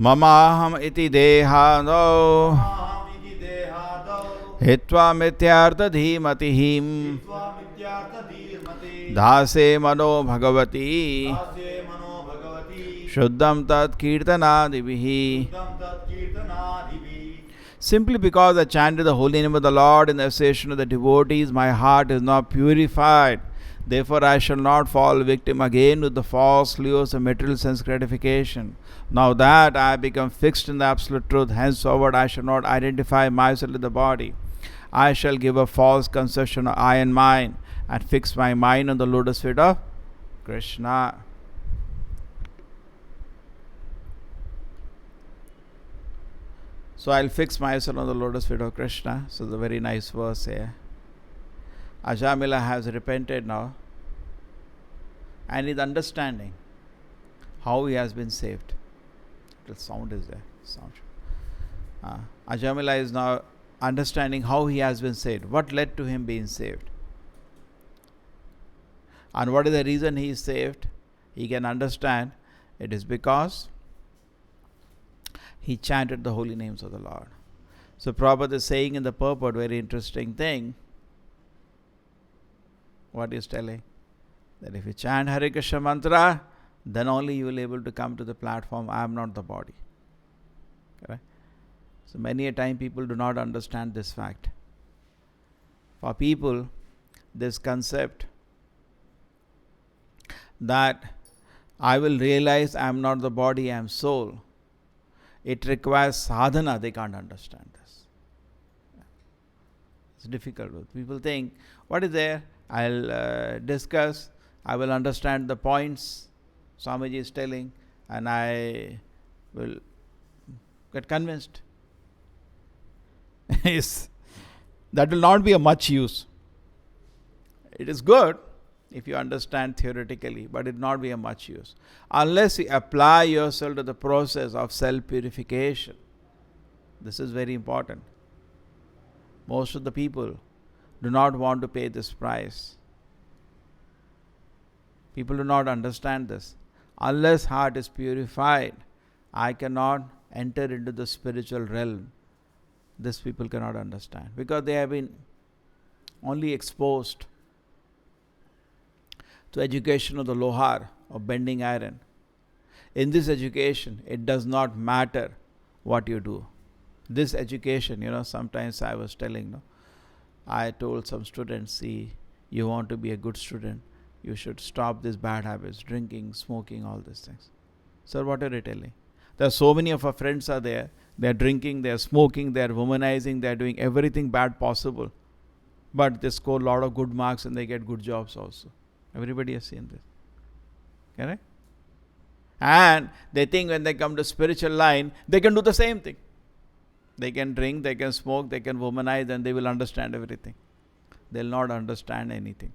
Mamaham iti dehado hitva mityartha dhimatihim dhase mano bhagavati shuddham tat kirtanadivihi. Simply because I chanted the holy name of the Lord in the association of the devotees, my heart is not purified. Therefore I shall not fall victim again with the false lures of material sense gratification. Now that I have become fixed in the absolute truth, henceforward I shall not identify myself with the body. I shall give a false conception of I and mine and fix my mind on the lotus feet of Krishna. So I'll fix myself on the lotus feet of Krishna. So the very nice verse here. Ajamila has repented now and is understanding how he has been saved. The sound is there. Sound. Ajamila is now understanding how he has been saved. What led to him being saved? And what is the reason he is saved? He can understand it is because he chanted the holy names of the Lord. So Prabhupada is saying in the purport, very interesting thing. What he is telling? That if you chant Hare Krishna mantra, then only you will be able to come to the platform, I am not the body. Correct? So many a time people do not understand this fact. For people, this concept that I will realize I am not the body, I am soul, it requires sadhana, they can't understand this. It's difficult. People think, what is there? I'll discuss, I will understand the points Swamiji is telling, and I will get convinced. Yes. That will not be a much use. It is good if you understand theoretically, but it will not be a much use. Unless you apply yourself to the process of self-purification. This is very important. Most of the people do not want to pay this price. People do not understand this. Unless heart is purified, I cannot enter into the spiritual realm. This people cannot understand because they have been only exposed to education of the lohar, of bending iron. In this education, it does not matter what you do. This education, sometimes I was telling, I told some students, see, you want to be a good student, you should stop these bad habits, drinking, smoking, all these things. Sir, what are you telling? There are so many of our friends are there. They are drinking, they are smoking, they are womanizing, they are doing everything bad possible. But they score a lot of good marks and they get good jobs also. Everybody has seen this. Correct? And they think when they come to spiritual line, they can do the same thing. They can drink, they can smoke, they can womanize, and they will understand everything. They will not understand anything.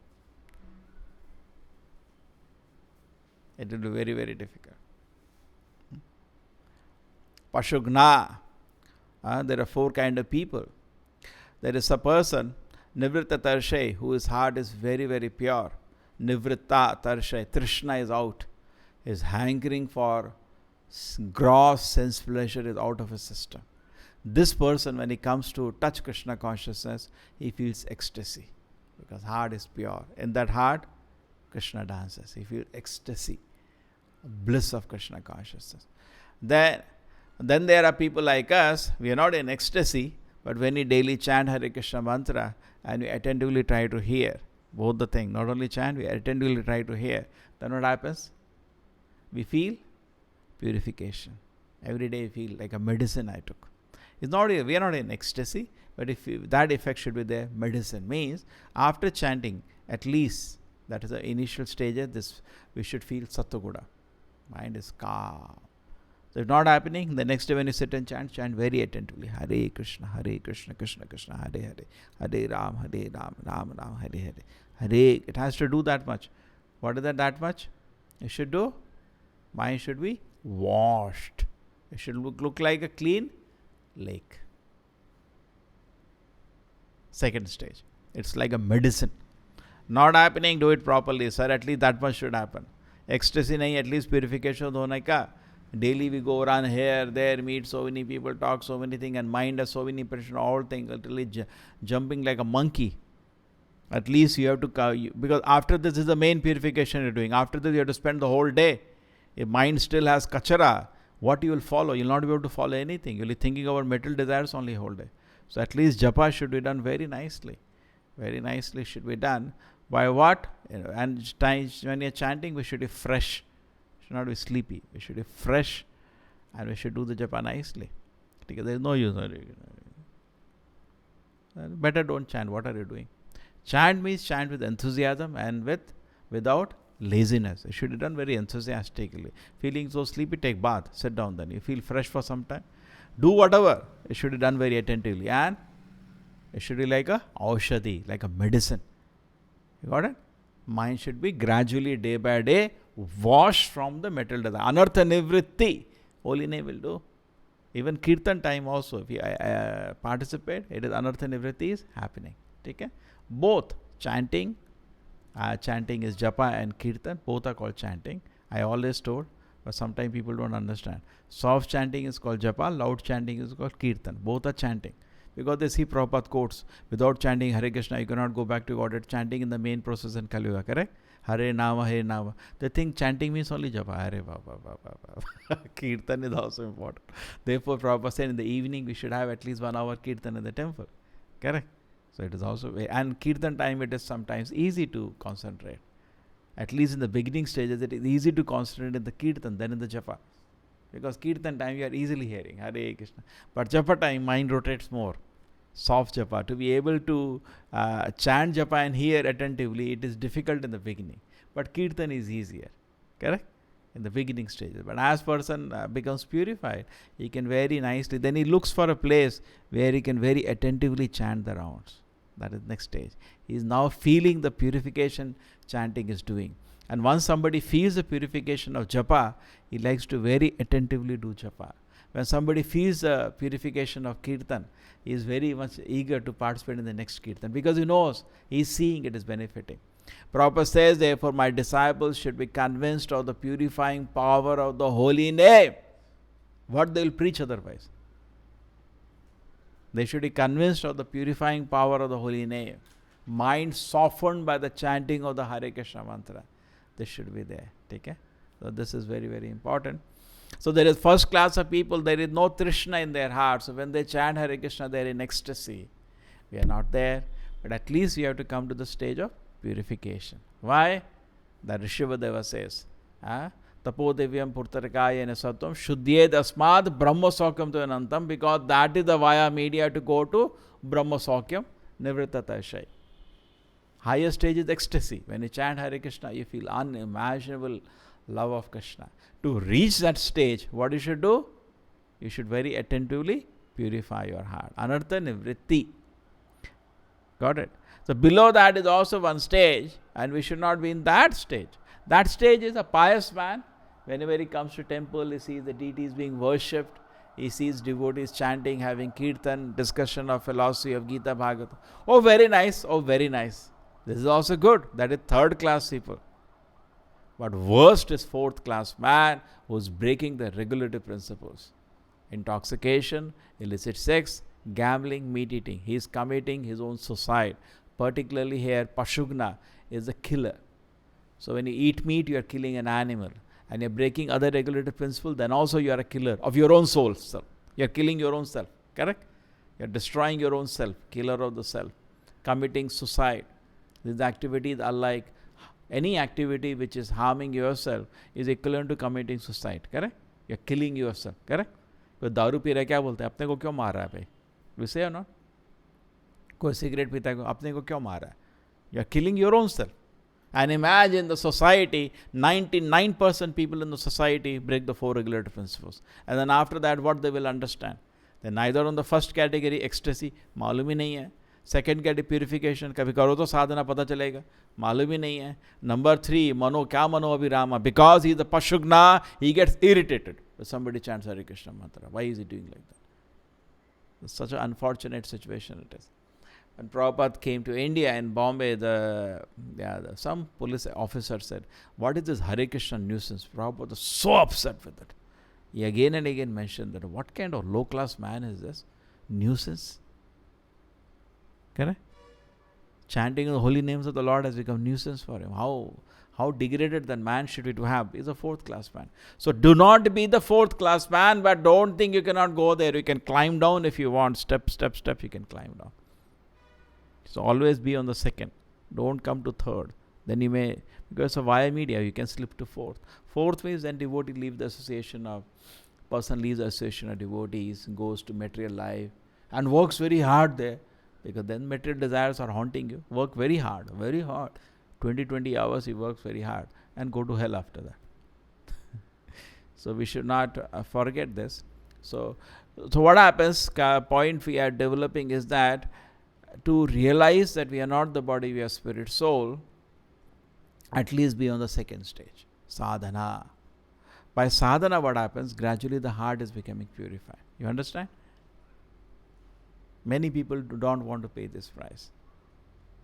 It will be very, very difficult. Pashugna. There are 4 kinds of people. There is a person, Nivritta Tarshay, whose heart is very, very pure. Nivritta Tarshay, Trishna is out. His hankering for gross sense pleasure is out of his system. This person, when he comes to touch Krishna consciousness, he feels ecstasy because heart is pure. In that heart, Krishna dances. He feels ecstasy, bliss of Krishna consciousness. Then there are people like us, we are not in ecstasy, but when we daily chant Hare Krishna mantra and we attentively try to hear both the things, not only chant, we attentively try to hear, then what happens? We feel purification. Every day we feel like a medicine I took. We are not in ecstasy, but that effect should be there. Medicine means after chanting, at least that is the initial stage. We should feel sattvaguda. Mind is calm. So if not happening, the next day when you sit and chant very attentively. Hare Krishna, Krishna Krishna, Hare Hare, Hare Ram, Ram Ram, Hare Hare. Hare. It has to do that much. What is that much? It should do. Mind should be washed. It should look like a clean lake. Second stage. It's like a medicine. Not happening, do it properly. Sir, at least that much should happen. Ecstasy nahi, at least purification hone ka. Daily we go around here, there, meet so many people, talk so many things, and mind has so many pressure, all things, literally jumping like a monkey. At least you have to, because after this is the main purification you're doing. After this you have to spend the whole day. If mind still has kachara, what you will follow? You will not be able to follow anything. You will be thinking about material desires only whole day. So at least japa should be done very nicely. Very nicely should be done. By what? And when you're chanting, we should be fresh. We should not be sleepy. We should be fresh. And we should do the japa nicely. Because there is no use. Better don't chant. What are you doing? Chant means chant with enthusiasm and without laziness. It should be done very enthusiastically. Feeling so sleepy, take bath, sit down then. You feel fresh for some time. Do whatever. It should be done very attentively. And it should be like a aushadhi, like a medicine. You got it? Mind should be gradually, day by day, washed from the material desire. Anartha nivritti. Holy name will do. Even kirtan time also, if you participate, it is anartha nivritti is happening. Okay? Both chanting is japa and kirtan. Both are called chanting. I always told, but sometimes people don't understand. Soft chanting is called japa, loud chanting is called kirtan. Both are chanting. Because they see Prabhupada quotes, without chanting Hare Krishna, you cannot go back to God. Chanting in the main process in Kali Yuga, correct? Hare Nama, Hare Nama. They think chanting means only japa. Hare Baba. Kirtan is also important. Therefore, Prabhupada said in the evening we should have at least 1 hour kirtan in the temple. Correct? So it is also, and kirtan time it is sometimes easy to concentrate. At least in the beginning stages, it is easy to concentrate in the kirtan than in the japa. Because kirtan time you are easily hearing Hare Krishna. But japa time, mind rotates more. Soft japa. To be able to chant japa and hear attentively, it is difficult in the beginning. But kirtan is easier. Correct? In the beginning stages. But as person becomes purified, he can very nicely, then he looks for a place where he can very attentively chant the rounds. That is next stage. He is now feeling the purification chanting is doing. And once somebody feels the purification of japa, he likes to very attentively do japa. When somebody feels the purification of kirtan, he is very much eager to participate in the next kirtan because he knows, he is seeing it is benefiting. Prabhupada says, therefore, my disciples should be convinced of the purifying power of the holy name. What they will preach otherwise? They should be convinced of the purifying power of the holy name. Mind softened by the chanting of the Hare Krishna mantra. This should be there. Okay? So this is very, very important. So there is first class of people, there is no Trishna in their heart. So when they chant Hare Krishna, they are in ecstasy. We are not there. But at least we have to come to the stage of purification. Why? The Rishivadeva says, Tapodevyam Purtarakaya Satam Shuddhyed Asmad Brahma Sakyam to Anantam, because that is the via media to go to Brahma Sakyam Nivritatashai. Higher stage is ecstasy. When you chant Hare Krishna, you feel unimaginable love of Krishna. To reach that stage, what you should do? You should very attentively purify your heart. Anartha Nivritti. Got it? So below that is also one stage, and we should not be in that stage. That stage is a pious man. Whenever he comes to temple, he sees the deities being worshipped. He sees devotees chanting, having kirtan, discussion of philosophy of Gita Bhagavata. Oh, very nice. Oh, very nice. This is also good. That is third class people. But worst is fourth class man who is breaking the regulative principles. Intoxication, illicit sex, gambling, meat eating. He is committing his own suicide. Particularly here, Pashugna is a killer. So when you eat meat, you are killing an animal. And you are breaking other regulative principles, then also you are a killer of your own soul. You are killing your own self. Correct? You are destroying your own self. Killer of the self. Committing suicide. These activities are like any activity which is harming yourself is equivalent to committing suicide. Correct? You are killing yourself. Correct? कोई दारू P रहा है क्या बोलते हैं अपने को क्यों मार रहा है भाई? We say or not? कोई सिगरेट पीता है अपने को क्यों मार रहा है? You are killing your own self. And imagine the society, 99% people in the society break the four regulative principles. And then after that, what they will understand? They're neither on the first category, ecstasy, मालूम ही नहीं है. Second category, purification, कभी करो तो साधना पता चलेगा, मालूम ही नहीं है. Number 3, mano, क्या mano abhirama? Because he is the Pashugna, he gets irritated. When somebody chants Hare Krishna mantra. Why is he doing like that? It's such an unfortunate situation it is. When Prabhupada came to India in Bombay, some police officer said, what is this Hare Krishna nuisance? Prabhupada was so upset with it. He again and again mentioned that what kind of low-class man is this? Nuisance. Correct? Chanting the holy names of the Lord has become nuisance for him. How degraded that man should be to have? He's a fourth class man. So do not be the fourth class man, but don't think you cannot go there. You can climb down if you want. Step, you can climb down. So always be on the second. Don't come to third. Then you may, because of via media, you can slip to fourth. Fourth means then devotee leaves the association of, person leaves the association of devotees, goes to material life and works very hard there. Because then material desires are haunting you. Work very hard. 20 hours he works very hard and go to hell after that. So we should not forget this. So what happens, point we are developing is that to realize that we are not the body, we are spirit, soul, at least be on the second stage, sadhana. By sadhana what happens? Gradually the heart is becoming purified. You understand? Many people don't want to pay this price.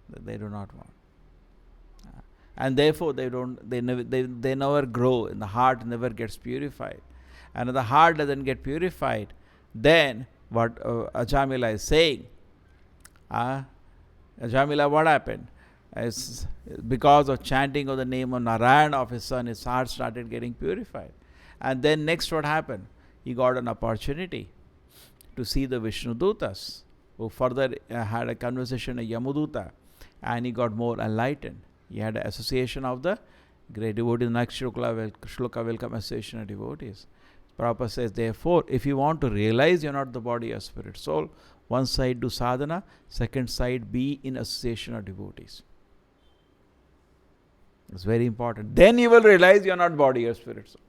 They do not want. And therefore they never grow, and the heart never gets purified. And if the heart doesn't get purified, then what Ajamila is saying, Ajamila, what happened? As because of chanting of the name of Narayana of his son, his heart started getting purified. And then next what happened? He got an opportunity to see the Vishnu Dutas, who further had a conversation with Yamuduta, and he got more enlightened. He had an association of the great devotees. Next shloka welcome association of devotees. Prabhupada says, therefore, if you want to realize you are not the body or spirit, soul, one side do sadhana, second side be in association of devotees. It's very important. Then you will realize you are not body or spirit, soul.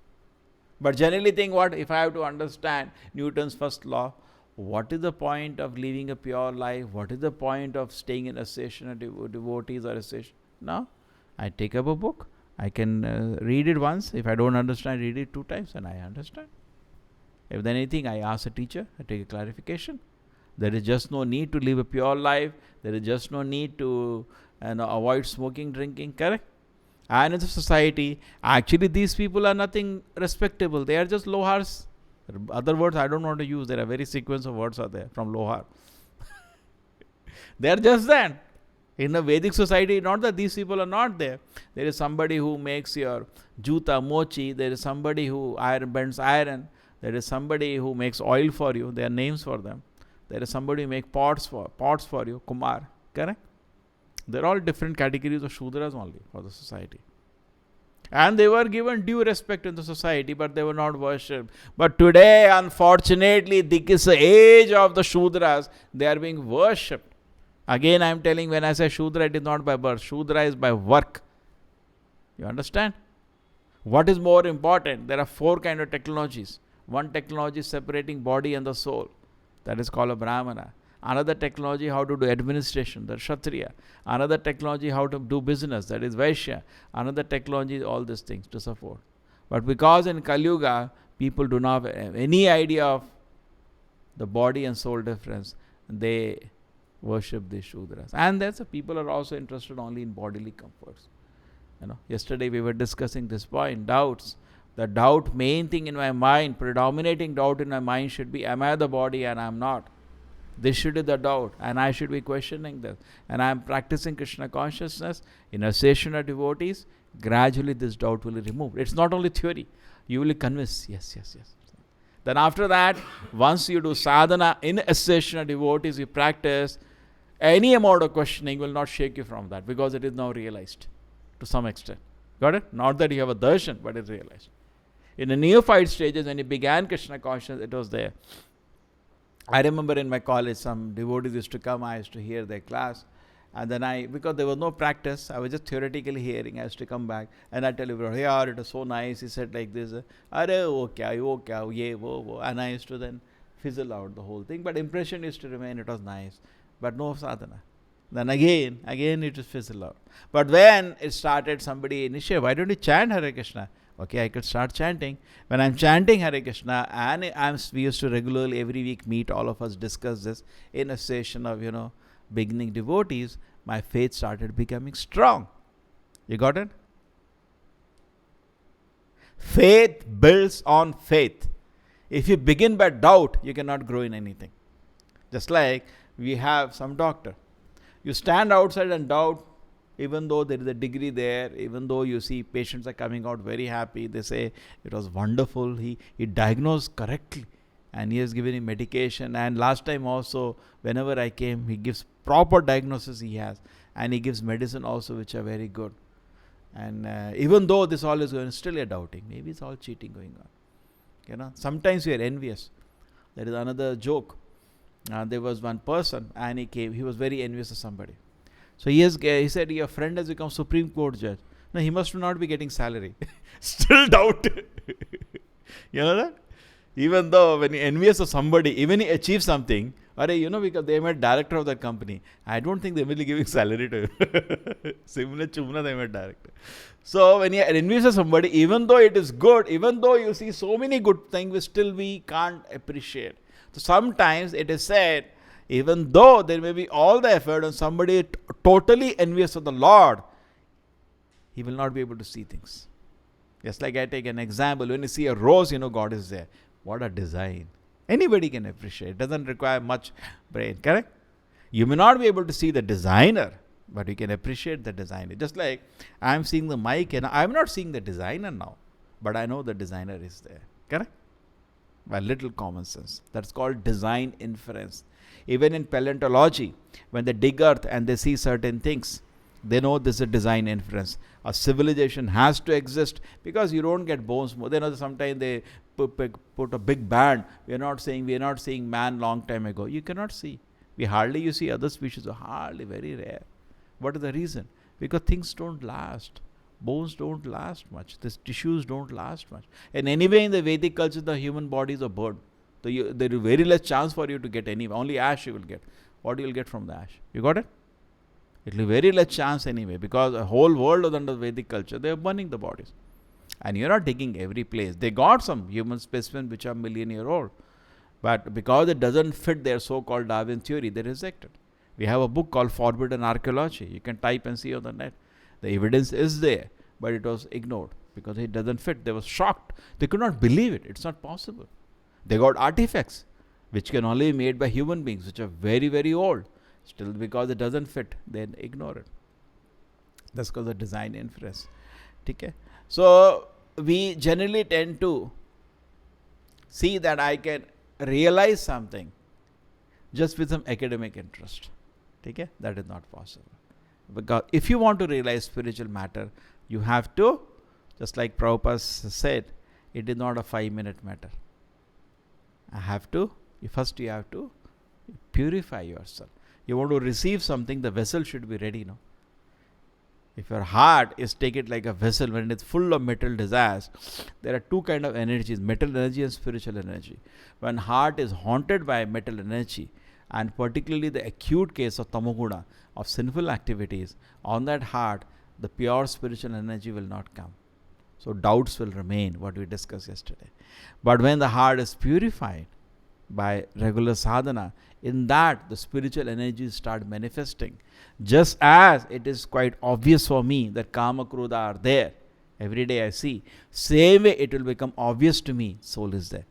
But generally think what? If I have to understand Newton's first law, what is the point of living a pure life? What is the point of staying in association of devotees or association? No, I take up a book. I can read it once. If I don't understand, read it 2 times and I understand. If there's anything, I ask a teacher. I take a clarification. There is just no need to live a pure life. There is just no need to avoid smoking, drinking. Correct? And in the society, actually these people are nothing respectable. They are just lohars. Other words I don't want to use. There are very sequence of words are there from lohar. They are just that. In a Vedic society, not that these people are not there. There is somebody who makes your juta, mochi. There is somebody who bends iron. There is somebody who makes oil for you. There are names for them. There is somebody who makes pots for you, Kumar. Correct? They're all different categories of Shudras only for the society. And they were given due respect in the society, but they were not worshipped. But today, unfortunately, this is the age of the Shudras. They are being worshipped. Again, I am telling, when I say Shudra, it is not by birth. Shudra is by work. You understand? What is more important? There are 4 kinds of technologies. One technology is separating body and the soul. That is called a Brahmana. Another technology, how to do administration, that is Kshatriya. Another technology, how to do business, that is Vaishya. Another technology, all these things to support. But because in Kali Yuga, people do not have any idea of the body and soul difference, they worship these Shudras. And that's people are also interested only in bodily comforts. Yesterday we were discussing this point, doubts. The doubt, main thing in my mind, predominating doubt in my mind should be, am I the body and I am not? This should be the doubt, and I should be questioning this. And I am practicing Krishna consciousness in association of devotees. Gradually this doubt will be removed. It's not only theory. You will be convinced, yes. Then after that, once you do sadhana in association of devotees, you practice, any amount of questioning will not shake you from that, because it is now realized to some extent. Got it? Not that you have a darshan, but it's realized. In the neophyte stages, when you began Krishna consciousness, it was there. I remember in my college, some devotees used to come, I used to hear their class. And then because there was no practice, I was just theoretically hearing. I used to come back and I tell everyone, hey, it was so nice. He said like this, and I used to then fizzle out the whole thing. But impression used to remain, it was nice. But no sadhana. Then again it was fizzle out. But when it started, somebody initiated, why don't you chant Hare Krishna? Okay, I could start chanting. When I'm chanting Hare Krishna, and we used to regularly every week meet, all of us discuss this in a session of, beginning devotees, my faith started becoming strong. You got it? Faith builds on faith. If you begin by doubt, you cannot grow in anything. Just like we have some doctor. You stand outside and doubt, even though there is a degree there, even though you see patients are coming out very happy, they say it was wonderful, he diagnosed correctly and he has given him medication. And last time also, whenever I came, he gives proper diagnosis he has, and he gives medicine also which are very good. And even though this all is going, still you're doubting, maybe it's all cheating going on. Sometimes we are envious. There is another joke. There was one person and he came, he was very envious of somebody. So he said, your friend has become Supreme Court judge. No, he must not be getting salary. Still doubt. You know that? Even though when he envious of somebody, even he achieves something, because they made director of that company, I don't think they will be giving salary to him. Similar chumna they made director. So when you envious of somebody, even though it is good, even though you see so many good things, we can't appreciate. So sometimes it is said, even though there may be all the effort on somebody totally envious of the Lord, he will not be able to see things. Just like I take an example, when you see a rose, God is there. What a design. Anybody can appreciate. It doesn't require much brain, correct? You may not be able to see the designer, but you can appreciate the designer. Just like I'm seeing the mic and I'm not seeing the designer now, but I know the designer is there, correct? By little common sense. That's called design inference. Even in paleontology, when they dig earth and they see certain things, they know this is a design inference. A civilization has to exist because you don't get bones. Sometimes they put a big band. We are not seeing man long time ago. You cannot see. You see other species are hardly very rare. What is the reason? Because things don't last. Bones don't last much. These tissues don't last much. And anyway, in the Vedic culture, the human body is a bird. So there is very less chance for you to get any. Only ash you will get. What you will get from the ash? You got it? It will be very less chance anyway, because the whole world was under Vedic culture. They are burning the bodies. And you're not taking every place. They got some human specimens which are million-year old. But because it doesn't fit their so-called Darwin theory, they reject it. We have a book called Forbidden Archaeology. You can type and see on the net. The evidence is there, but it was ignored because it doesn't fit. They were shocked. They could not believe it. It's not possible. They got artifacts which can only be made by human beings, which are very, very old. Still, because it doesn't fit, they ignore it. That's because of design inference. Okay? So, we generally tend to see that I can realize something just with some academic interest. Okay? That is not possible. Because if you want to realize spiritual matter, you have to, just like Prabhupada said, it is not a 5-minute matter. First you have to purify yourself. You want to receive something, the vessel should be ready, no? If your heart is, take it like a vessel, when it is full of material desires, there are two kind of energies, material energy and spiritual energy. When heart is haunted by material energy, and particularly the acute case of tamoguna, of sinful activities, on that heart, the pure spiritual energy will not come. So doubts will remain, what we discussed yesterday. But when the heart is purified by regular sadhana, in that the spiritual energies start manifesting. Just as it is quite obvious for me that kama krodha are there, every day I see, same way it will become obvious to me, soul is there.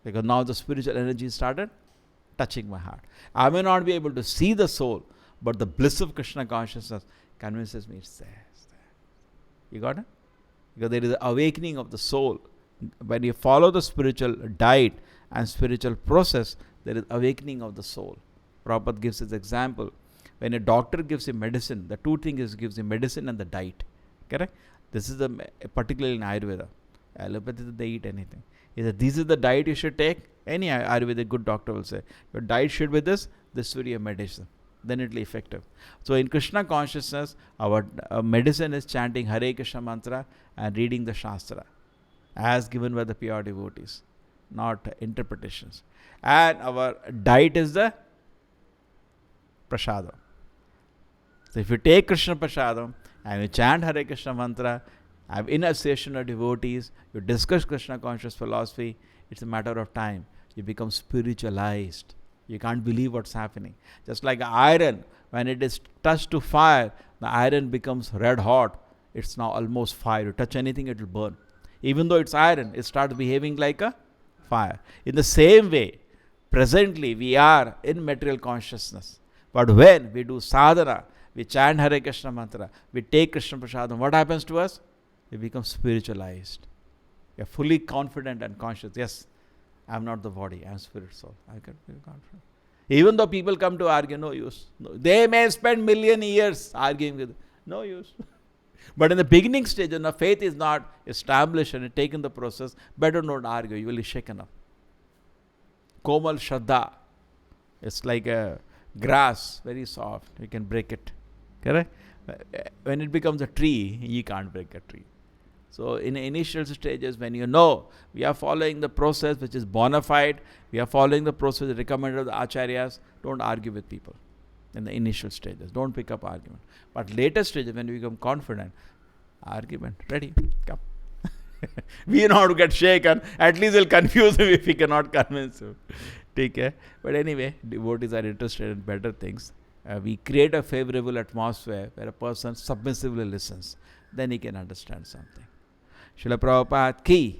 Because now the spiritual energy started touching my heart. I may not be able to see the soul, but the bliss of Krishna consciousness convinces me it's there. It's there. You got it? Because there is an awakening of the soul. When you follow the spiritual diet and spiritual process, there is awakening of the soul. Prabhupada gives his example. When a doctor gives you medicine, the two things gives you medicine and the diet. Correct? This is particularly in Ayurveda. Allopathy, they eat anything. He said, this is the diet you should take. Any Ayurvedic good doctor will say, your diet should be this will be your medicine. Then it will be effective. So in Krishna consciousness, our medicine is chanting Hare Krishna mantra and reading the Shastra as given by the pure devotees, not interpretations. And our diet is the prasadam. So if you take Krishna prasadam and you chant Hare Krishna mantra, have in association of devotees, you discuss Krishna conscious philosophy, it's a matter of time. You become spiritualized. You can't believe what's happening. Just like iron, when it is touched to fire, the iron becomes red hot. It's now almost fire. You touch anything, it will burn. Even though it's iron, it starts behaving like a fire. In the same way, presently we are in material consciousness. But when we do sadhana, we chant Hare Krishna mantra, we take Krishna prasadam, what happens to us? We become spiritualized. We are fully confident and conscious. Yes, I am not the body, I am spirit soul. I can be confident. Even though people come to argue, no use. No, they may spend million years arguing with, no use. But in the beginning stage, when the faith is not established and taken the process, better not argue, you will be shaken up. Komal Shraddha, it's like a grass, very soft, you can break it. Correct? When it becomes a tree, you can't break a tree. So in the initial stages, when you know we are following the process which is bona fide, we are following the process recommended of the acharyas, don't argue with people in the initial stages. Don't pick up argument. But later stages, when you become confident, argument, ready, come. We know how to get shaken. At least we'll confuse him if we cannot convince him. Okay? But anyway, devotees are interested in better things. We create a favorable atmosphere where a person submissively listens. Then he can understand something. Srila Prabhupada ki